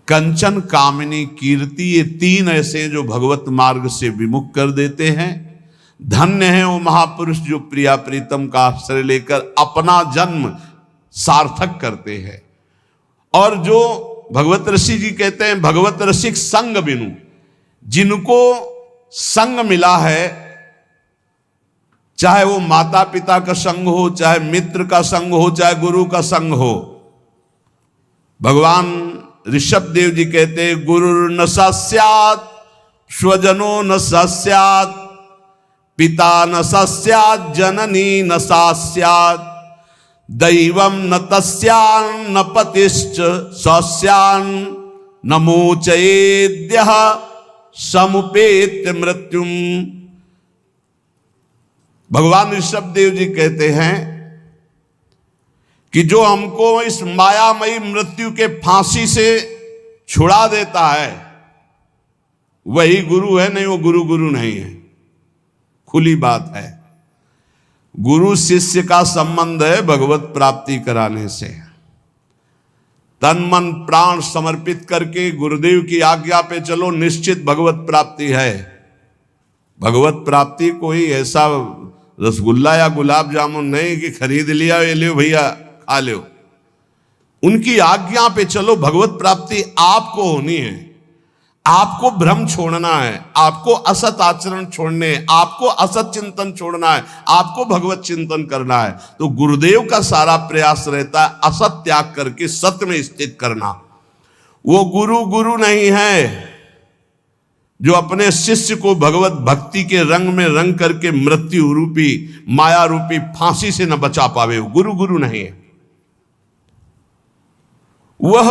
कंचन, कामिनी, कीर्ति, ये तीन ऐसे जो भगवत मार्ग से विमुख कर देते हैं। धन्य है वो महापुरुष जो प्रिया प्रीतम का आश्रय लेकर अपना जन्म सार्थक करते हैं। और जो भगवत ऋषि जी कहते हैं भगवत रसिक संग बिनु, जिनको संग मिला है, चाहे वो माता पिता का संग हो, चाहे मित्र का संग हो, चाहे गुरु का संग हो। भगवान ऋषभ देव जी कहते हैं गुरु न सस्यात् स्वजनो न सस्यात् पिता न सस्यात् जननी न सस्यात् दैवम न तस्यान् न पतिश्च सस्यान् न मोचयेद्यः समुपेत्य मृत्युम। भगवान ऋषभ देव जी कहते हैं कि जो हमको इस मायामयी मृत्यु के फांसी से छुड़ा देता है वही गुरु है, नहीं वो गुरु नहीं है। खुली बात है, गुरु शिष्य का संबंध है भगवत प्राप्ति कराने से। तन मन प्राण समर्पित करके गुरुदेव की आज्ञा पे चलो, निश्चित भगवत प्राप्ति है। भगवत प्राप्ति कोई ऐसा रसगुल्ला या गुलाब जामुन नहीं कि खरीद लिया, ये लो भैया खा लो। उनकी आज्ञा पे चलो, भगवत प्राप्ति आपको होनी है। आपको भ्रम छोड़ना है, आपको असत आचरण छोड़ने, आपको असत चिंतन छोड़ना है, आपको भगवत चिंतन करना है। तो गुरुदेव का सारा प्रयास रहता है असत त्याग करके सत्य में स्थित करना। वो गुरु नहीं है जो अपने शिष्य को भगवत भक्ति के रंग में रंग करके मृत्यु रूपी माया रूपी फांसी से न बचा पावे। गुरु नहीं है। वह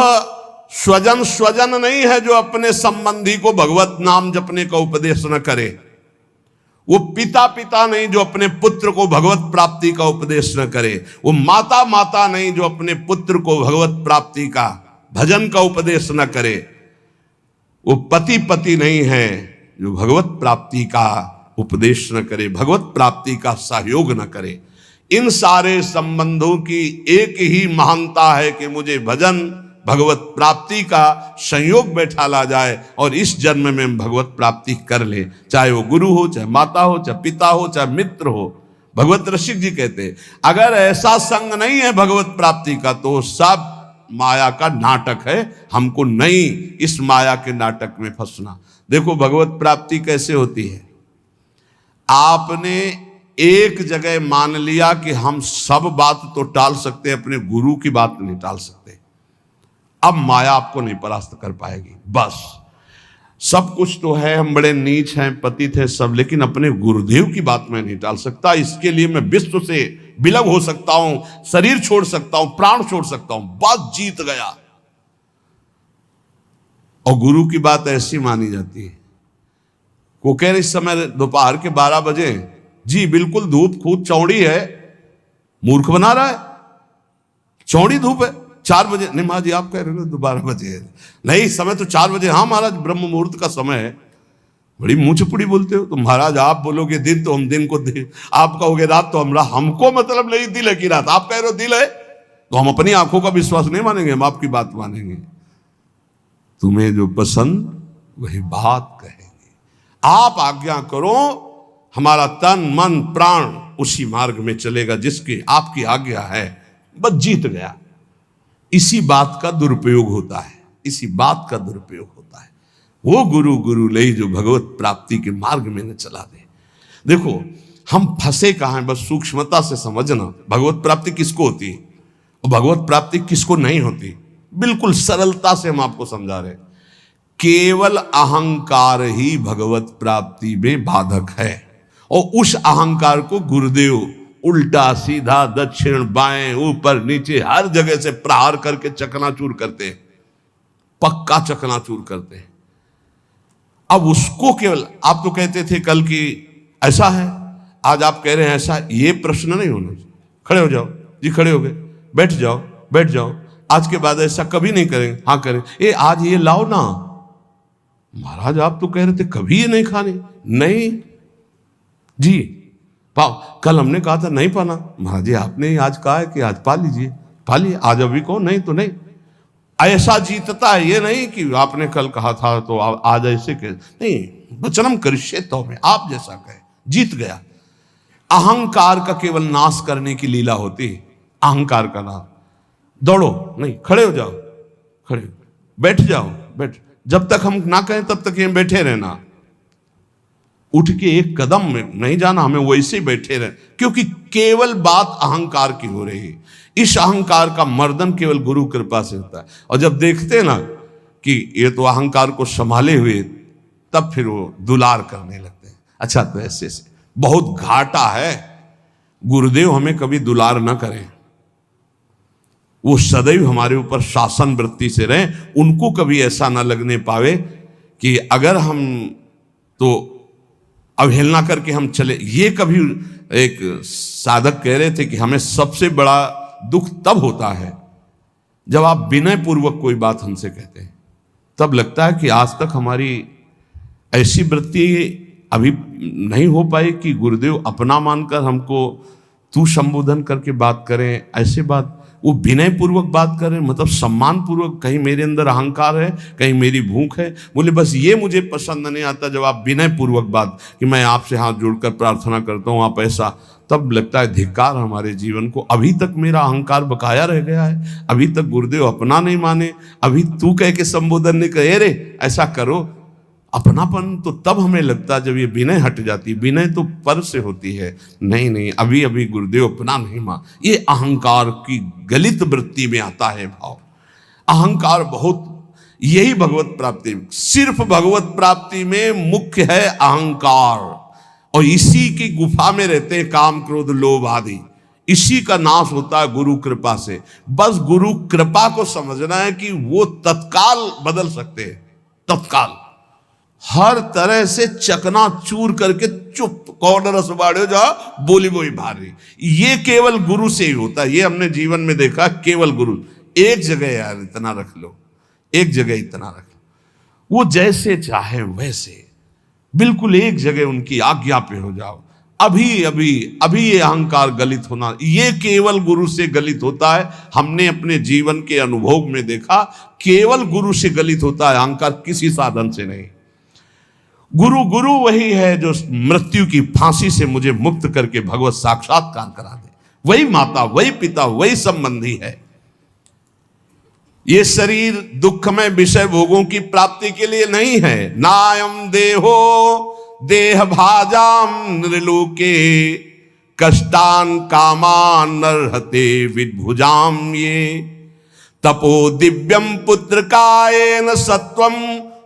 स्वजन नहीं है जो अपने संबंधी को भगवत नाम जपने का उपदेश न करे। वो पिता नहीं जो अपने पुत्र को भगवत प्राप्ति का उपदेश न करे। वो माता नहीं जो अपने पुत्र को भगवत प्राप्ति का भजन का उपदेश न करे। वो पति नहीं है जो भगवत प्राप्ति का उपदेश न करे, भगवत प्राप्ति का सहयोग न करे। इन सारे संबंधों की एक ही महानता है कि मुझे भजन भगवत प्राप्ति का संयोग बैठा ला जाए और इस जन्म में भगवत प्राप्ति कर ले, चाहे वो गुरु हो, चाहे माता हो, चाहे पिता हो, चाहे मित्र हो। भगवत रसिक जी कहते हैं अगर ऐसा संग नहीं है भगवत प्राप्ति का तो सब माया का नाटक है, हमको नहीं इस माया के नाटक में फंसना। देखो भगवत प्राप्ति कैसे होती है। आपने एक जगह मान लिया कि हम सब बात तो टाल सकते हैं, अपने गुरु की बात नहीं टाल सकते। अब माया आपको नहीं परास्त कर पाएगी। बस सब कुछ तो है, हम बड़े नीच हैं, पतित हैं सब, लेकिन अपने गुरुदेव की बात मैं नहीं टाल सकता। इसके लिए मैं विश्व से विलग हो सकता हूं, शरीर छोड़ सकता हूं, प्राण छोड़ सकता हूं, बस जीत गया। और गुरु की बात ऐसी मानी जाती है। वो कह रहे इस समय दोपहर के 12 बजे, जी बिल्कुल धूप खूब चौड़ी है, मूर्ख बना रहा है, चौड़ी धूप है। 4 बजे नहीं महाराज जी आप कह रहे हो 12 बजे है, नहीं समय तो 4 बजे। हाँ महाराज ब्रह्म मुहूर्त का समय है। बड़ी मुंह चुपड़ी बोलते हो तो महाराज आप बोलोगे दिन तो हम दिन को दिन, आप कहोगे रात तो हमरा, हमको मतलब नहीं दिल है कि रात। आप कह रहे हो दिल है तो हम अपनी आंखों का विश्वास नहीं मानेंगे, हम आपकी बात मानेंगे। तुम्हें जो पसंद वही बात कहेंगे। आप आज्ञा करो, हमारा तन मन प्राण उसी मार्ग में चलेगा जिसकी आपकी आज्ञा है। बस जीत गया। इसी बात का दुरुपयोग होता है, इसी बात का दुरुपयोग होता है। वो गुरु ले जो भगवत प्राप्ति के मार्ग में न चला दे। देखो हम फंसे कहाँ हैं, बस सूक्ष्मता से समझना। भगवत प्राप्ति किसको होती है और भगवत प्राप्ति किसको नहीं होती, बिल्कुल सरलता से हम आपको समझा रहे। केवल अहंकार ही भगवत प्राप्ति में बाधक है और उस अहंकार को गुरुदेव उल्टा सीधा दक्षिण बाएं ऊपर नीचे हर जगह से प्रहार करके चकनाचूर करते हैं, पक्का चकनाचूर करते हैं। अब उसको केवल, आप तो कहते थे कल की ऐसा है, आज आप कह रहे हैं ऐसा। ये प्रश्न नहीं होना चाहिए। खड़े हो जाओ जी, खड़े हो गए, बैठ जाओ। आज के बाद ऐसा कभी नहीं करेंगे। हाँ करें, ये आज ये लाओ ना। महाराज आप तो कह रहे थे कभी ये नहीं खाने। नहीं जी पाओ, कल हमने कहा था नहीं पाना। महाराज जी आपने आज कहा है कि आज पा लीजिए, पा लिए। आज अभी कहो नहीं तो नहीं। ऐसा जीतता है, ये नहीं कि आपने कल कहा था तो आज ऐसे कह, नहीं, वचनम करिष्ये तो में आप जैसा कहे, जीत गया। अहंकार का केवल नाश करने की लीला होती है, अहंकार का नाश। दौड़ो नहीं, खड़े हो जाओ, खड़े, बैठ जाओ, बैठ, जब तक हम ना कहें तब तक ये बैठे रहना, उठ के एक कदम में नहीं जाना, हमें वैसे ही बैठे रहे, क्योंकि केवल बात अहंकार की हो रही है। इस अहंकार का मर्दन केवल गुरु कृपा से होता है। और जब देखते ना कि ये तो अहंकार को संभाले हुए, तब फिर वो दुलार करने लगते हैं। अच्छा, तो ऐसे से बहुत घाटा है, गुरुदेव हमें कभी दुलार ना करें, वो सदैव हमारे ऊपर शासन वृत्ति से रहें, उनको कभी ऐसा ना लगने पावे कि अगर हम तो अवहेलना करके हम चले। ये कभी एक साधक कह रहे थे कि हमें सबसे बड़ा दुख तब होता है जब आप विनय पूर्वक कोई बात हमसे कहते हैं, तब लगता है कि आज तक हमारी ऐसी वृत्ति अभी नहीं हो पाई कि गुरुदेव अपना मानकर हमको तू संबोधन करके बात करें। ऐसे बात वो विनय पूर्वक बात करें, मतलब सम्मान पूर्वक। कहीं मेरे अंदर अहंकार है, कहीं मेरी भूख है। बोले बस ये मुझे पसंद नहीं आता जब आप विनय पूर्वक बात, कि मैं आपसे हाथ जोड़कर प्रार्थना करता हूँ, आप ऐसा, तब लगता है धिक्कार हमारे जीवन को। अभी तक मेरा अहंकार बकाया रह गया है, अभी तक गुरुदेव अपना नहीं माने, अभी तू कह के संबोधन नहीं करे, रे ऐसा करो। अपनापन तो तब हमें लगता जब ये विनय हट जाती। विनय तो पर से होती है, नहीं नहीं, अभी अभी गुरुदेव अपना नहीं मान। ये अहंकार की गलित वृत्ति में आता है भाव। अहंकार बहुत, यही भगवत प्राप्ति, सिर्फ भगवत प्राप्ति में मुख्य है अहंकार, और इसी की गुफा में रहते हैं काम क्रोध लोभ आदि। इसी का नाश होता है गुरु कृपा से। बस गुरु कृपा को समझना है कि वो तत्काल बदल सकते हैं, तत्काल हर तरह से चकनाचूर करके चुप कौन रस बाड़े जा बोली बोई भारी। ये केवल गुरु से ही होता है, ये हमने जीवन में देखा। केवल गुरु, एक जगह यार इतना रख लो, एक जगह इतना रख लो, वो जैसे चाहे वैसे, बिल्कुल एक जगह उनकी आज्ञा पे हो जाओ। अभी अभी अभी ये अहंकार गलित होना, ये केवल गुरु से गलित होता है। हमने अपने जीवन के अनुभव में देखा, केवल गुरु से गलित होता है अहंकार, किसी साधन से नहीं। गुरु गुरु वही है जो मृत्यु की फांसी से मुझे मुक्त करके भगवत साक्षात्कार करा दे। वही माता, वही पिता, वही संबंधी है। ये शरीर दुखमय विषय भोगों की प्राप्ति के लिए नहीं है। नायम देहो देह भाजाम नृलोके कष्टान कामान नरहते विद्भुजाम ये तपो दिव्यम पुत्र कायेन सत्वम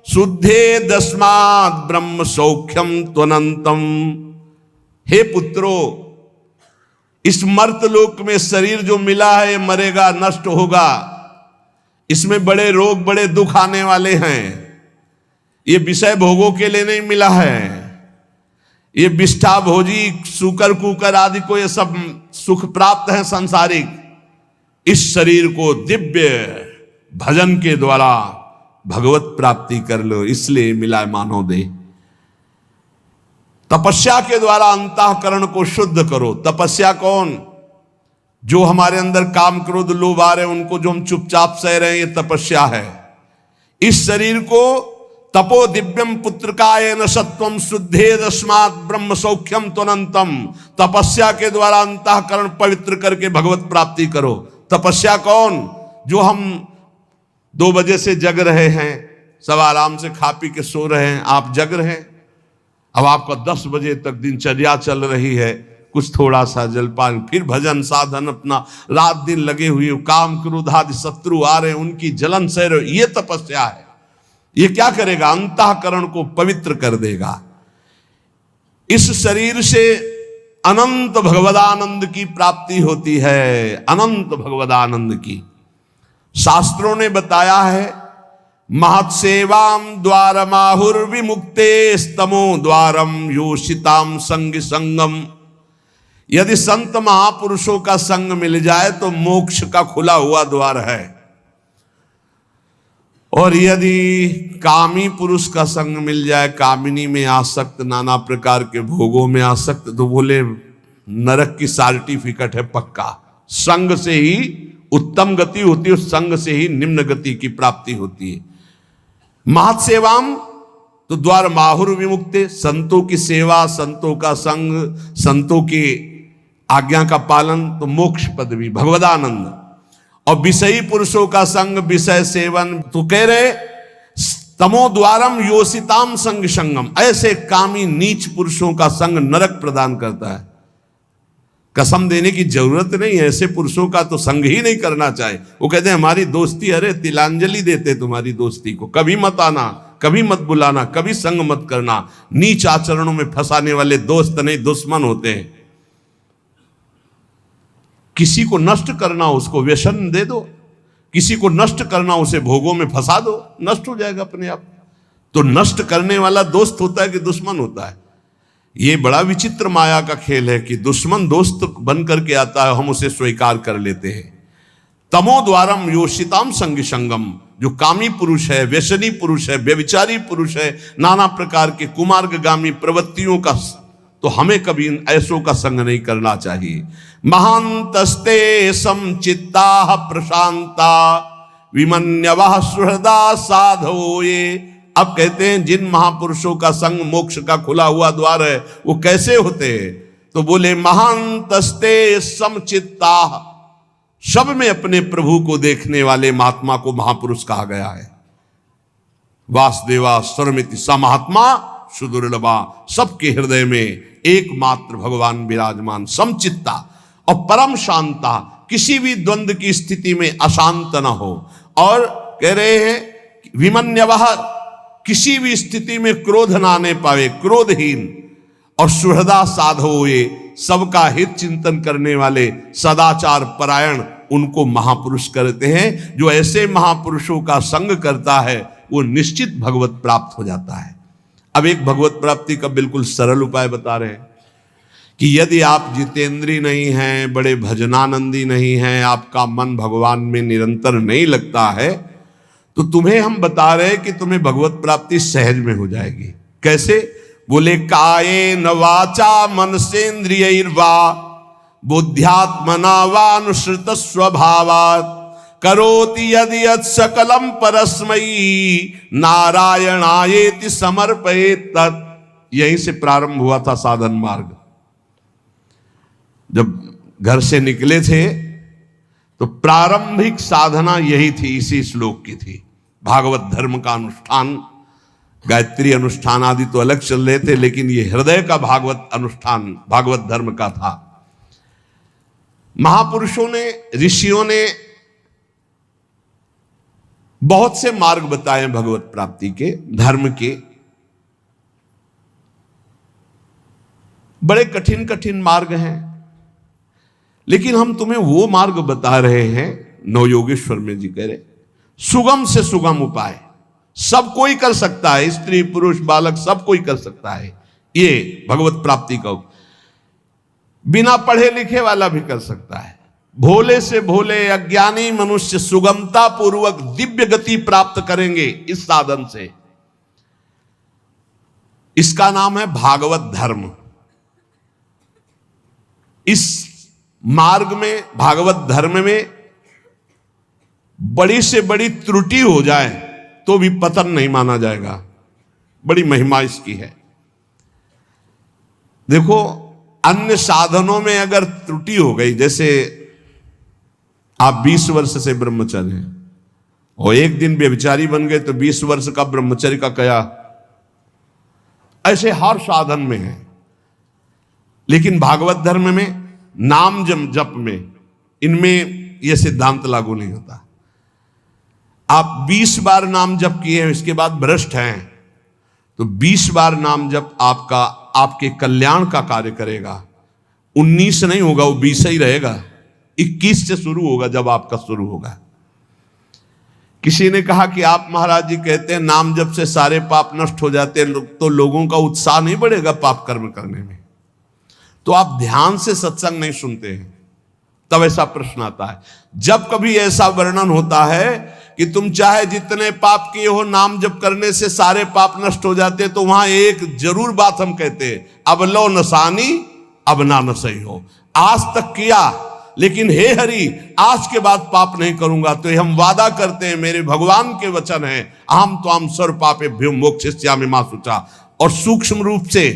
शुद्धे दस्मात् ब्रह्म सौख्यम त्वनंतम। हे पुत्रो, इस मर्तलोक में शरीर जो मिला है मरेगा, नष्ट होगा। इसमें बड़े रोग, बड़े दुख आने वाले हैं। ये विषय भोगों के लिए नहीं मिला है। ये विष्ठा भोजी सूकर कुकर आदि को ये सब सुख प्राप्त है सांसारिक। इस शरीर को दिव्य भजन के द्वारा भगवत प्राप्ति कर लो, इसलिए मिला मानव देह। तपस्या के द्वारा अंतःकरण को शुद्ध करो। तपस्या कौन? जो हमारे अंदर काम क्रोध लोभ आ रहे हैं उनको जो हम चुपचाप सह रहे हैं, ये तपस्या है। इस शरीर को तपो दिव्यम पुत्रकायेन सत्वम शुद्धे दस्मात् ब्रह्म सौख्यम त्वनंतम। तपस्या के द्वारा अंतःकरण पवित्र करके भगवत प्राप्ति करो। तपस्या कौन? जो हम 2 बजे से जग रहे हैं, सब आराम से खा पी के सो रहे हैं, आप जग रहे हैं। अब आपका 10 बजे तक दिनचर्या चल रही है, कुछ थोड़ा सा जलपान, फिर भजन साधन, अपना रात दिन लगे हुए, काम क्रोध आदि शत्रु आ रहे हैं, उनकी जलन सह रहे। ये तपस्या है। ये क्या करेगा? अंतःकरण को पवित्र कर देगा। इस शरीर से अनंत भगवदानंद की प्राप्ति होती है, अनंत भगवदानंद की। शास्त्रों ने बताया है, महत्सेवाम द्वारमाहुर विमुक्ते स्तमो द्वारम योषिताम संग संगम। यदि संत महापुरुषों का संग मिल जाए तो मोक्ष का खुला हुआ द्वार है। और यदि कामी पुरुष का संग मिल जाए, कामिनी में आसक्त, नाना प्रकार के भोगों में आसक्त, तो बोले नरक की सर्टिफिकेट है पक्का। संग से ही उत्तम गति होती है, उस संग से ही निम्न गति की प्राप्ति होती है। महत सेवाम तो द्वार माहुर विमुक्ते, संतों की सेवा, संतों का संग, संतों की आज्ञा का पालन तो मोक्ष पदवी, भगवदानंद। और विषयी पुरुषों का संग, विषय सेवन तो कह रहे तमो द्वारम योषिताम संग संगम, ऐसे कामी नीच पुरुषों का संग नरक प्रदान करता है। कसम देने की जरूरत नहीं है, ऐसे पुरुषों का तो संग ही नहीं करना चाहिए। वो कहते हैं हमारी दोस्ती, अरे तिलांजलि देते तुम्हारी दोस्ती को, कभी मत आना, कभी मत बुलाना, कभी संग मत करना। नीच आचरणों में फंसाने वाले दोस्त नहीं दुश्मन होते हैं। किसी को नष्ट करना उसको व्यसन दे दो, किसी को नष्ट करना उसे भोगों में फंसा दो, नष्ट हो जाएगा अपने आप। तो नष्ट करने वाला दोस्त होता है कि दुश्मन होता है? ये बड़ा विचित्र माया का खेल है कि दुश्मन दोस्त बन करके आता है, हम उसे स्वीकार कर लेते हैं। तमो द्वारम योषिताम संग संगम, जो कामी पुरुष है, व्यसनी पुरुष है, व्यभिचारी पुरुष है, नाना प्रकार के कुमार्गगामी प्रवृत्तियों का, तो हमें कभी ऐसों का संग नहीं करना चाहिए। महांतस्ते समचित्ता प्रशांता विमन्यवः सुहृदा साधो ये। अब कहते हैं जिन महापुरुषों का संग मोक्ष का खुला हुआ द्वार है, वो कैसे होते हैं? तो बोले महांतस्ते समचित्ता, सब में अपने प्रभु को देखने वाले महात्मा को महापुरुष कहा गया है। वासुदेवा सर्वमिति स महात्मा सुदुर्लभा, सबके हृदय में एकमात्र भगवान विराजमान, समचित्ता और परम शांता, किसी भी द्वंद्व की स्थिति में अशांत न हो। और कह रहे हैं विमन्यवः, किसी भी स्थिति में क्रोध ना आने पावे, क्रोधहीन। और सुहृदा साधो ये, सबका हित चिंतन करने वाले, सदाचार परायण, उनको महापुरुष करते हैं। जो ऐसे महापुरुषों का संग करता है वो निश्चित भगवत प्राप्त हो जाता है। अब एक भगवत प्राप्ति का बिल्कुल सरल उपाय बता रहे हैं कि यदि आप जितेंद्री नहीं हैं, बड़े भजनानंदी नहीं हैं, आपका मन भगवान में निरंतर नहीं लगता है, तो तुम्हें हम बता रहे हैं कि तुम्हें भगवत प्राप्ति सहज में हो जाएगी। कैसे? बोले कायेन वाचा मनसेन्द्रियैर्वा बुद्ध्यात्मना वानुसृत स्वभावात् करोति यदि यत् सकलम परस्मयी नारायणायेति समर्पयेत् तत्। यहीं से प्रारंभ हुआ था साधन मार्ग। जब घर से निकले थे तो प्रारंभिक साधना यही थी, इसी श्लोक की थी। भागवत धर्म का अनुष्ठान, गायत्री अनुष्ठान आदि तो अलग चल रहे थे, लेकिन ये हृदय का भागवत अनुष्ठान भागवत धर्म का था। महापुरुषों ने, ऋषियों ने बहुत से मार्ग बताए भगवत प्राप्ति के, धर्म के। बड़े कठिन कठिन मार्ग हैं, लेकिन हम तुम्हें वो मार्ग बता रहे हैं, नवयोगेश्वर में जी कह रहे, सुगम से सुगम उपाय, सब कोई कर सकता है, स्त्री पुरुष बालक सब कोई कर सकता है। ये भगवत प्राप्ति का बिना पढ़े लिखे वाला भी कर सकता है। भोले से भोले अज्ञानी मनुष्य सुगमता पूर्वक दिव्य गति प्राप्त करेंगे इस साधन से। इसका नाम है भागवत धर्म। इस मार्ग में, भागवत धर्म में बड़ी से बड़ी त्रुटि हो जाए तो भी पतन नहीं माना जाएगा। बड़ी महिमा इसकी है। देखो, अन्य साधनों में अगर त्रुटि हो गई, जैसे आप 20 वर्ष से ब्रह्मचर्य हैं और एक दिन व्यभिचारी बन गए तो 20 वर्ष का ब्रह्मचर्य का क्या, ऐसे हर साधन में है। लेकिन भागवत धर्म में, नाम जप में, इनमें यह सिद्धांत लागू नहीं होता। आप 20 बार नाम जप किए हैं, इसके बाद भ्रष्ट हैं, तो 20 बार नाम जप आपका, आपके कल्याण का कार्य करेगा। 19 नहीं होगा, वो 20 ही रहेगा। 21 से शुरू होगा जब आपका शुरू होगा। किसी ने कहा कि आप महाराज जी कहते हैं नाम जप से सारे पाप नष्ट हो जाते हैं, तो लोगों का उत्साह नहीं बढ़ेगा पाप कर्म करने में। तो आप ध्यान से सत्संग नहीं सुनते हैं, तब ऐसा प्रश्न आता है। जब कभी ऐसा वर्णन होता है कि तुम चाहे जितने पाप किए हो, नाम जप करने से सारे पाप नष्ट हो जाते, तो वहां एक जरूर बात हम कहते हैं, अब लो नसानी अब ना नसई हो। आज तक किया लेकिन हे हरि आज के बाद पाप नहीं करूंगा। तो हम वादा करते हैं, मेरे भगवान के वचन है, अहम त्वाम सर्व पापेभ्यो मोक्षयिष्यामि मा शुचा। और सूक्ष्म रूप से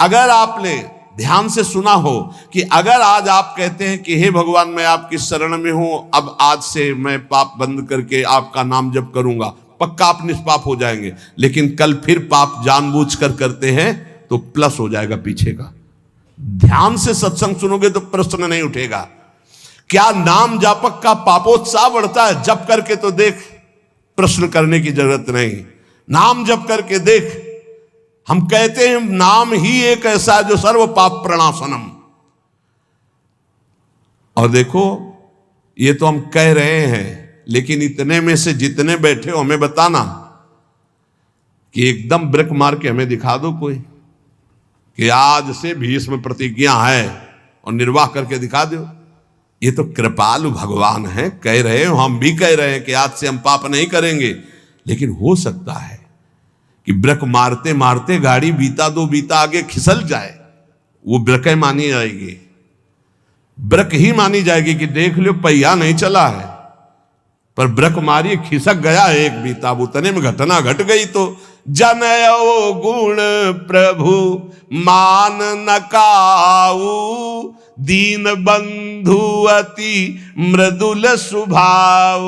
अगर आपने ध्यान से सुना हो कि अगर आज आप कहते हैं कि हे भगवान मैं आपकी शरण में हूं, अब आज से मैं पाप बंद करके आपका नाम जप करूंगा, पक्का आप निष्पाप हो जाएंगे। लेकिन कल फिर पाप जानबूझकर करते हैं तो प्लस हो जाएगा पीछे का। ध्यान से सत्संग सुनोगे तो प्रश्न नहीं उठेगा। क्या नाम जापक का पापोत्साह बढ़ता है? जप करके तो देख, प्रश्न करने की जरूरत नहीं। नाम जप करके देख। हम कहते हैं नाम ही एक ऐसा जो सर्व पाप प्रणाशनम। और देखो ये तो हम कह रहे हैं, लेकिन इतने में से जितने बैठे हो हमें बताना कि एकदम ब्रेक मार के हमें दिखा दो कोई कि आज से भीष्म प्रतिज्ञा है और निर्वाह करके दिखा दो। ये तो कृपालु भगवान है, कह रहे हो, हम भी कह रहे हैं कि आज से हम पाप नहीं करेंगे। लेकिन हो सकता है कि ब्रेक मारते मारते गाड़ी बीता दो बीता आगे खिसल जाए, वो ब्रेक मानी जाएगी, ब्रेक ही मानी जाएगी कि देख लो पहिया नहीं चला है, पर ब्रेक मारी खिसक गया एक बीता, उतने में घटना घट गई। तो जनयो गुण प्रभु मान न काऊ, दीन बंधु अति मृदुल स्वभाव।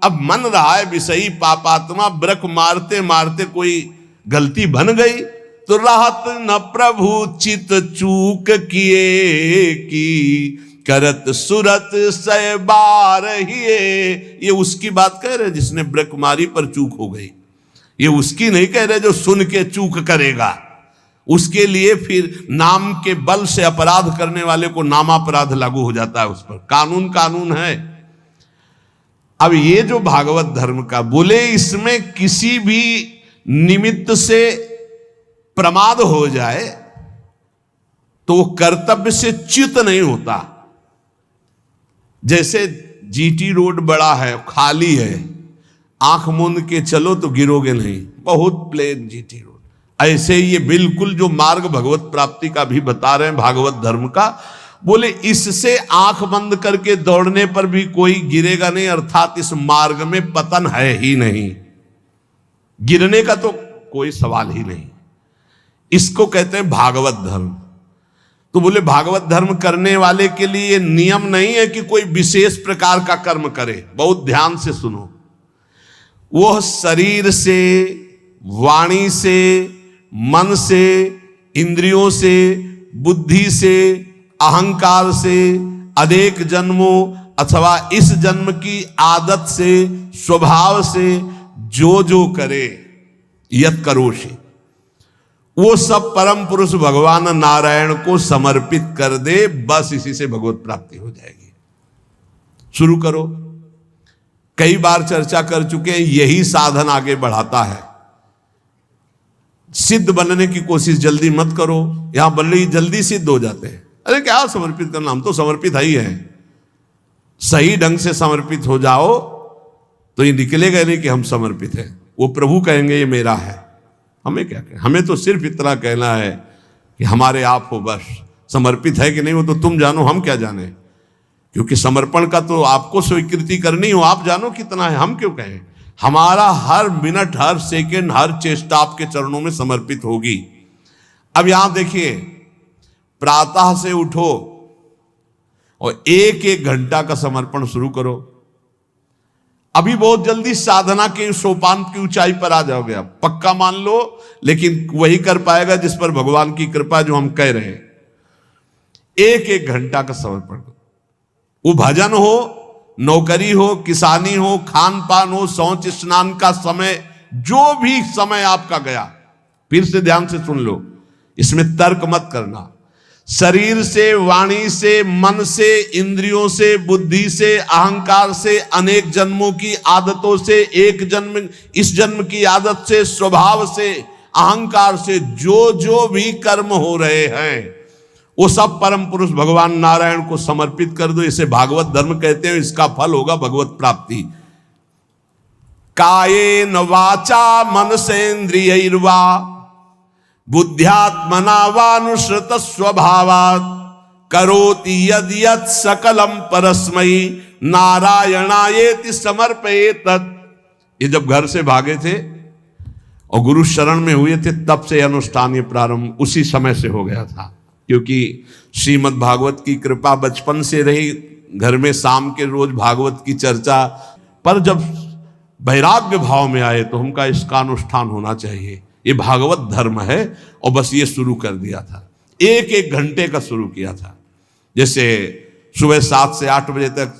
अब मन रहा है विषयी पापात्मा, ब्रेक मारते मारते कोई गलती बन गई तो राहत न प्रभु चित चूक किए की, करत सुरत सय बार हिए। ये उसकी बात कह रहे जिसने ब्रेक मारी पर चूक हो गई, ये उसकी नहीं कह रहे जो सुन के चूक करेगा। उसके लिए फिर नाम के बल से अपराध करने वाले को नामापराध लागू हो जाता है उस पर। कानून कानून है। अब ये जो भागवत धर्म का बोले, इसमें किसी भी निमित्त से प्रमाद हो जाए तो वो कर्तव्य से च्युत नहीं होता। जैसे जीटी रोड बड़ा है, खाली है, आंख मूंद के चलो तो गिरोगे नहीं, बहुत प्लेन जीटी रोड। ऐसे ये बिल्कुल जो मार्ग भगवत प्राप्ति का भी बता रहे हैं भागवत धर्म का, बोले इससे आंख बंद करके दौड़ने पर भी कोई गिरेगा नहीं, अर्थात इस मार्ग में पतन है ही नहीं, गिरने का तो कोई सवाल ही नहीं। इसको कहते हैं भागवत धर्म। तो बोले भागवत धर्म करने वाले के लिए नियम नहीं है कि कोई विशेष प्रकार का कर्म करे। बहुत ध्यान से सुनो, वो शरीर से, वाणी से, मन से, इंद्रियों से, बुद्धि से, अहंकार से, अनेक जन्मों अथवा इस जन्म की आदत से, स्वभाव से जो करे यत करोषि, वो सब परम पुरुष भगवान नारायण को समर्पित कर दे, बस इसी से भगवत प्राप्ति हो जाएगी। शुरू करो। कई बार चर्चा कर चुके हैं, यही साधन आगे बढ़ाता है। सिद्ध बनने की कोशिश जल्दी मत करो, यहां बल्ले जल्दी सिद्ध हो जाते हैं। अरे क्या समर्पित करना, हम तो समर्पित ही हैं। सही ढंग से समर्पित हो जाओ तो ये निकलेगा नहीं कि हम समर्पित हैं। वो प्रभु कहेंगे ये मेरा है। हमें क्या कहें, हमें तो सिर्फ इतना कहना है कि हमारे आप हो, बस। समर्पित है कि नहीं वो तो तुम जानो, हम क्या जाने। क्योंकि समर्पण का तो आपको स्वीकृति करनी हो, आप जानो कितना है, हम क्यों कहें। हमारा हर मिनट, हर सेकंड, हर चेष्टा आपके चरणों में समर्पित होगी। अब यहां देखिए, प्रातः से उठो और एक एक घंटा का समर्पण शुरू करो। अभी बहुत जल्दी साधना के सोपान की ऊंचाई पर आ जाओगे आप, पक्का मान लो। लेकिन वही कर पाएगा जिस पर भगवान की कृपा, जो हम कह रहे हैं। एक एक घंटा का समर्पण करो। वो भजन हो, नौकरी हो, किसानी हो, खान पान हो, शौच स्नान का समय, जो भी समय आपका गया, फिर से ध्यान से सुन लो, इसमें तर्क मत करना। शरीर से, वाणी से, मन से, इंद्रियों से, बुद्धि से, अहंकार से, अनेक जन्मों की आदतों से, एक जन्म, इस जन्म की आदत से, स्वभाव से, अहंकार से जो भी कर्म हो रहे हैं, वो सब परम पुरुष भगवान नारायण को समर्पित कर दो। इसे भागवत धर्म कहते हैं। इसका फल होगा भगवत प्राप्ति। कायेन वाचा मनसेन्द्रियैर्वा बुद्ध्यात्मना वानुसृत स्वभावात् करोति यद यत् सकलम परस्मै नारायणायेति समर्पयेत। ये जब घर से भागे थे और गुरु शरण में हुए थे, तब से अनुष्ठान ये प्रारंभ उसी समय से हो गया था, क्योंकि श्रीमद् भागवत की कृपा बचपन से रही। घर में शाम के रोज भागवत की चर्चा, पर जब वैराग्य भाव में आए तो हमका इसका अनुष्ठान होना चाहिए, ये भागवत धर्म है। और बस ये शुरू कर दिया था, एक एक घंटे का शुरू किया था। जैसे सुबह 7 से 8 बजे तक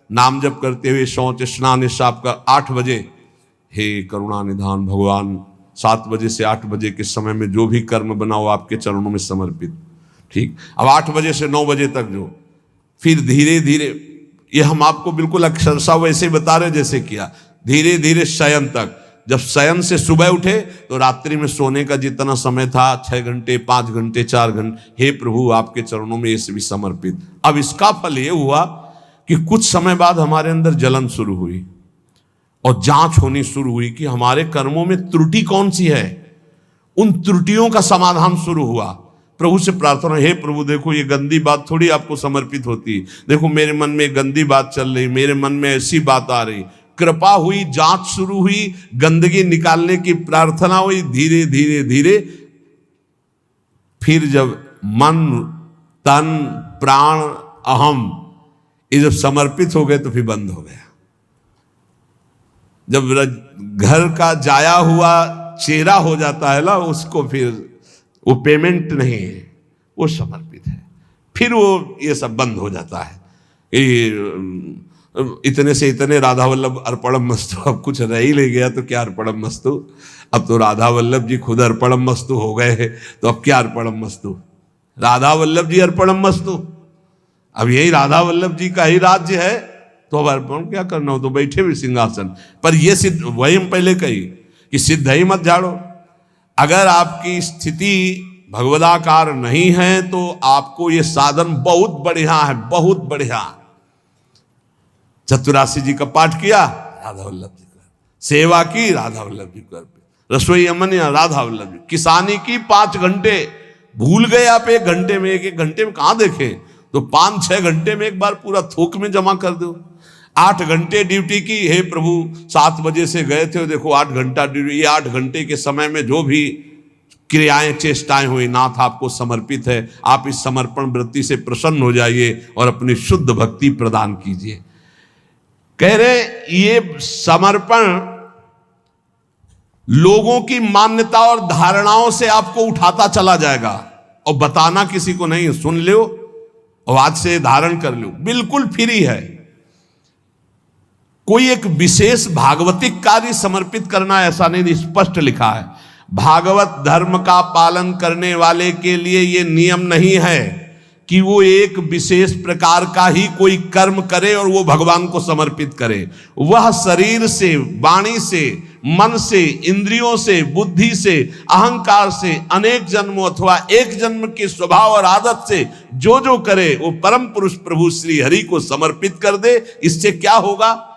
नाम जप करते हुए शौच स्नान हिसाब का 8 बजे, हे करुणा निधान भगवान, 7 बजे से 8 बजे के समय में जो भी कर्म बनाओ आपके चरणों में समर्पित। ठीक, अब 8 बजे से 9 बजे तक जो, फिर धीरे धीरे, ये हम आपको बिल्कुल अक्षरशः वैसे बता रहे जैसे किया, धीरे धीरे शयन तक। जब शयन से सुबह उठे तो रात्रि में सोने का जितना समय था, 6 घंटे 5 घंटे 4 घंटे, हे प्रभु आपके चरणों में ये भी समर्पित। अब इसका फल ये हुआ कि कुछ समय बाद हमारे अंदर जलन शुरू हुई और जांच होनी शुरू हुई कि हमारे कर्मों में त्रुटि कौन सी है। उन त्रुटियों का समाधान शुरू हुआ। प्रभु से प्रार्थना, हे प्रभु देखो ये गंदी बात थोड़ी आपको समर्पित होती, देखो मेरे मन में गंदी बात चल रही, मेरे मन में ऐसी बात आ रही। कृपा हुई, जांच शुरू हुई, गंदगी निकालने की प्रार्थना हुई। धीरे धीरे धीरे फिर जब मन तन प्राण अहम ये जब समर्पित हो गए तो फिर बंद हो गया। जब घर का जाया हुआ चेहरा हो जाता है ना, उसको फिर वो पेमेंट नहीं है, वो समर्पित है, फिर वो ये सब बंद हो जाता है। इतने से इतने राधा वल्लभ अर्पणम मस्तु, अब कुछ रह ही ले गया तो क्या अर्पणम मस्तु। अब तो राधा वल्लभ जी खुद अर्पणम मस्तु हो गए हैं, तो अब क्या अर्पणम मस्तु, राधा वल्लभ जी अर्पणम मस्तु। अब यही राधा वल्लभ जी का ही राज्य है, तो अब अर्पण क्या करना हो, तो बैठे भी सिंहासन पर। ये सिद्ध, वही हम पहले कही कि सिद्ध ही मत झाड़ो। अगर आपकी स्थिति भगवदाकार नहीं है तो आपको ये साधन बहुत बढ़िया है, बहुत बढ़िया। चतुरासी जी का पाठ किया, राधा वल्लभ जी कर, सेवा की राधा वल्लभ जी कर, रसोई अमन राधा वल्लभ जी, किसानी की 5 घंटे, भूल गए आप 1 घंटे में, एक घंटे में कहां देखें, तो 5-6 घंटे में एक बार पूरा थोक में जमा कर दो। 8 घंटे ड्यूटी की, हे प्रभु 7 बजे से गए थे, देखो 8 घंटा ड्यूटी, ये 8 घंटे के समय में जो भी क्रियाएं चेष्टाएं हुई, नाथ आपको समर्पित है। आप इस समर्पण वृत्ति से प्रसन्न हो जाइए और अपनी शुद्ध भक्ति प्रदान कीजिए। कह रहे ये समर्पण लोगों की मान्यता और धारणाओं से आपको उठाता चला जाएगा, और बताना किसी को नहीं, सुन लो और आज से धारण कर लो, बिल्कुल फ्री है। कोई एक विशेष भागवतिक कार्य समर्पित करना ऐसा नहीं, स्पष्ट लिखा है। भागवत धर्म का पालन करने वाले के लिए यह नियम नहीं है कि वो एक विशेष प्रकार का ही कोई कर्म करे और वो भगवान को समर्पित करे। वह शरीर से, वाणी से, मन से, इंद्रियों से, बुद्धि से, अहंकार से, अनेक जन्मों अथवा एक जन्म के स्वभाव और आदत से जो जो करे वो परम पुरुष प्रभु श्री हरि को समर्पित कर दे। इससे क्या होगा,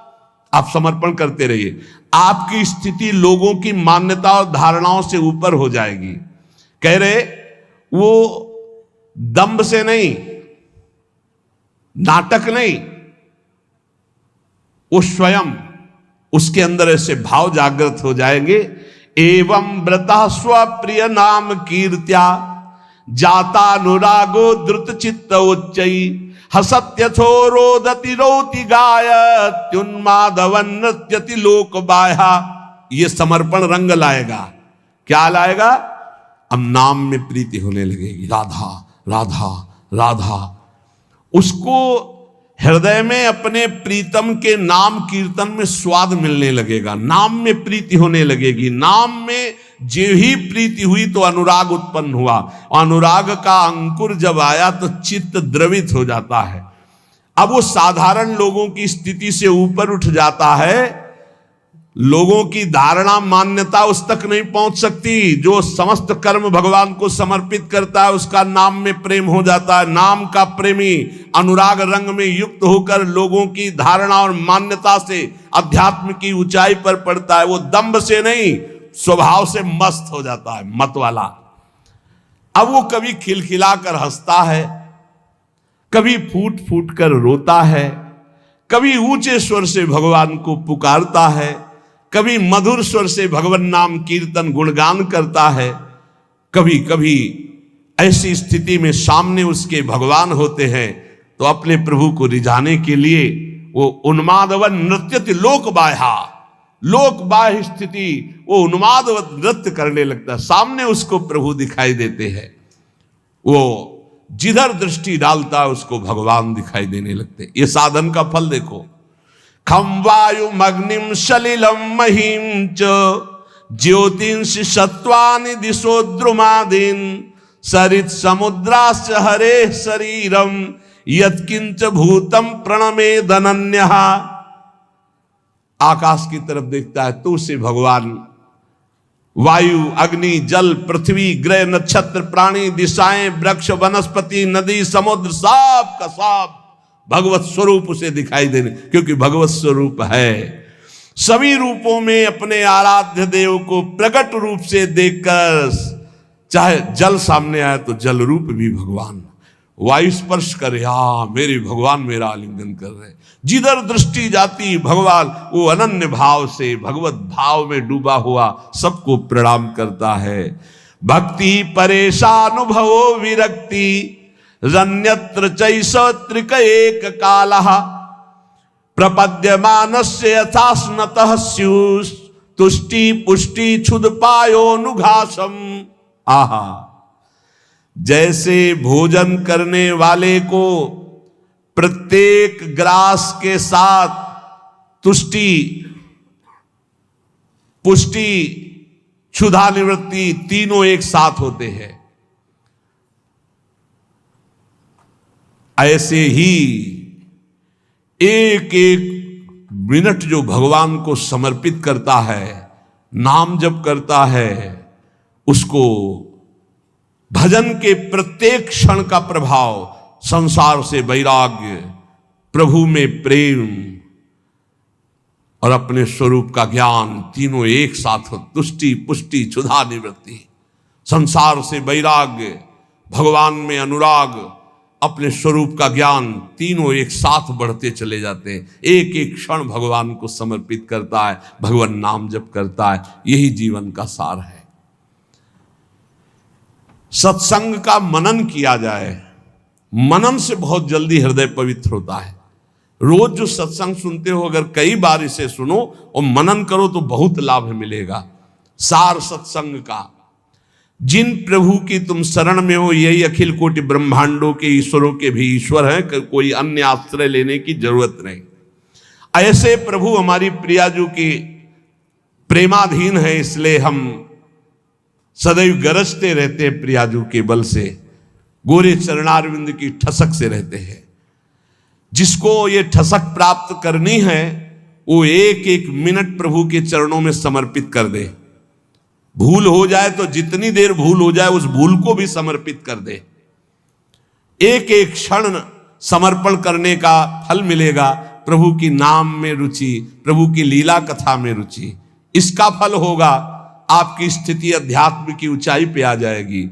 आप समर्पण करते रहिए, आपकी स्थिति लोगों की मान्यता और धारणाओं से ऊपर हो जाएगी। कह रहे वो दंभ से नहीं, नाटक नहीं, वो स्वयं उसके अंदर ऐसे भाव जागृत हो जाएंगे। एवं व्रता स्वप्रिय नाम कीर्त्या जाता अनुरागो द्रुत चित्त उच्चई हसत्यथो रोदति रोति गायत्युन्मादवन नृत्यति लोक बाह्या। ये समर्पण रंग लाएगा, क्या लाएगा, अब नाम में प्रीति होने लगेगी, राधा राधा राधा। उसको हृदय में अपने प्रीतम के नाम कीर्तन में स्वाद मिलने लगेगा, नाम में प्रीति होने लगेगी। नाम में जो ही प्रीति हुई तो अनुराग उत्पन्न हुआ, अनुराग का अंकुर जब आया तो चित्त द्रवित हो जाता है। अब वो साधारण लोगों की स्थिति से ऊपर उठ जाता है, लोगों की धारणा मान्यता उस तक नहीं पहुंच सकती। जो समस्त कर्म भगवान को समर्पित करता है उसका नाम में प्रेम हो जाता है। नाम का प्रेमी अनुराग रंग में युक्त होकर लोगों की धारणा और मान्यता से अध्यात्म की ऊंचाई पर पड़ता है। वो दंभ से नहीं, स्वभाव से मस्त हो जाता है, मत वाला। अब वो कभी खिलखिलाकर हंसता है, कभी फूट फूट कर रोता है, कभी ऊंचे स्वर से भगवान को पुकारता है, कभी मधुर स्वर से भगवान नाम कीर्तन गुणगान करता है। कभी कभी ऐसी स्थिति में सामने उसके भगवान होते हैं तो अपने प्रभु को रिझाने के लिए वो उन्मादवन नृत्यति लोक बाह्य स्थिति, वो उन्मादवत नृत्य करने लगता है। सामने उसको प्रभु दिखाई देते हैं, वो जिधर दृष्टि डालता है उसको भगवान दिखाई देने लगते। ये साधन का फल देखो। खम वायुम अग्निम सलिलम महिम च ज्योतिंष सत्वानि दिशो द्रुमादीन सरित समुद्राश्च हरे शरीरम यत्किंच भूतम प्रणमे दनन्यः। आकाश की तरफ देखता है तो उसे भगवान वायु, अग्नि, जल, पृथ्वी, ग्रह, नक्षत्र, प्राणी, दिशाएं, वृक्ष, वनस्पति, नदी, समुद्र, सब का सब भगवत स्वरूप उसे दिखाई देने, क्योंकि भगवत स्वरूप है। सभी रूपों में अपने आराध्य देव को प्रकट रूप से देखकर, चाहे जल सामने आए तो जल रूप भी भगवान, वायु स्पर्श करे, मेरे भगवान मेरा आलिंगन कर रहे। जिधर दृष्टि जाती भगवान वो अनन्य भाव से भगवत भाव में डूबा हुआ सबको प्रणाम करता है। भक्ति परेशानुभवो विरक्ति रन्यत्र चैष त्रिक एक कालः प्रपद्यमानस्य यथास्नतः स्युस् तुष्टि पुष्टि क्षुदपायोनुघासम। आहा, जैसे भोजन करने वाले को प्रत्येक ग्रास के साथ तुष्टि, पुष्टि, क्षुधा निवृत्ति तीनों एक साथ होते हैं, ऐसे ही एक एक मिनट जो भगवान को समर्पित करता है, नाम जप करता है, उसको भजन के प्रत्येक क्षण का प्रभाव, संसार से वैराग्य, प्रभु में प्रेम और अपने स्वरूप का ज्ञान तीनों एक साथ हो। तुष्टि, पुष्टि, क्षुधा निवृत्ति, संसार से वैराग्य, भगवान में अनुराग, अपने स्वरूप का ज्ञान, तीनों एक साथ बढ़ते चले जाते हैं। एक एक क्षण भगवान को समर्पित करता है, भगवान नाम जप करता है। यही जीवन का सार है। सत्संग का मनन किया जाए, मनन से बहुत जल्दी हृदय पवित्र होता है। रोज जो सत्संग सुनते हो, अगर कई बार इसे सुनो और मनन करो तो बहुत लाभ मिलेगा। सार सत्संग का, जिन प्रभु की तुम शरण में हो, यही अखिल कोटि ब्रह्मांडों के ईश्वरों के भी ईश्वर हैं, कोई अन्य आश्रय लेने की जरूरत नहीं। ऐसे प्रभु हमारी प्रियाजू की प्रेमाधीन है, इसलिए हम सदैव गरजते रहते हैं प्रियाजू के बल से, गोरे चरणारविंद की ठसक से रहते हैं। जिसको ये ठसक प्राप्त करनी है वो एक एक मिनट प्रभु के चरणों में समर्पित कर दे। भूल हो जाए तो जितनी देर भूल हो जाए उस भूल को भी समर्पित कर दे। एक एक क्षण समर्पण करने का फल मिलेगा। प्रभु की नाम में रुचि, प्रभु की लीला कथा में रुचि, इसका फल होगा। आपकी स्थिति अध्यात्म की ऊंचाई पे आ जाएगी।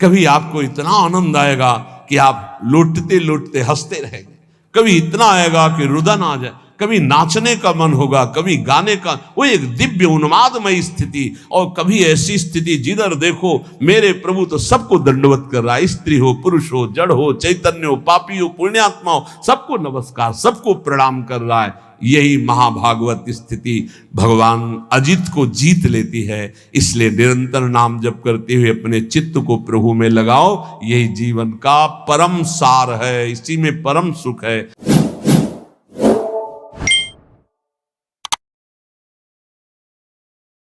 कभी आपको इतना आनंद आएगा कि आप लौटते लौटते हंसते रहेंगे। कभी इतना आएगा कि रुदन आ जाए, कभी नाचने का मन होगा, कभी गाने का, वो एक दिव्य उन्मादमय स्थिति। और कभी ऐसी स्थिति जिधर देखो मेरे प्रभु तो सबको दंडवत कर रहा है, स्त्री हो, पुरुष हो, जड़ हो, चैतन्य हो, पापी हो, पुण्यात्मा हो, सबको नमस्कार, सबको प्रणाम कर रहा है। यही महाभागवत स्थिति भगवान अजित को जीत लेती है। इसलिए निरंतर नाम जप करते हुए अपने चित्त को प्रभु में लगाओ। यही जीवन का परम सार है, इसी में परम सुख है।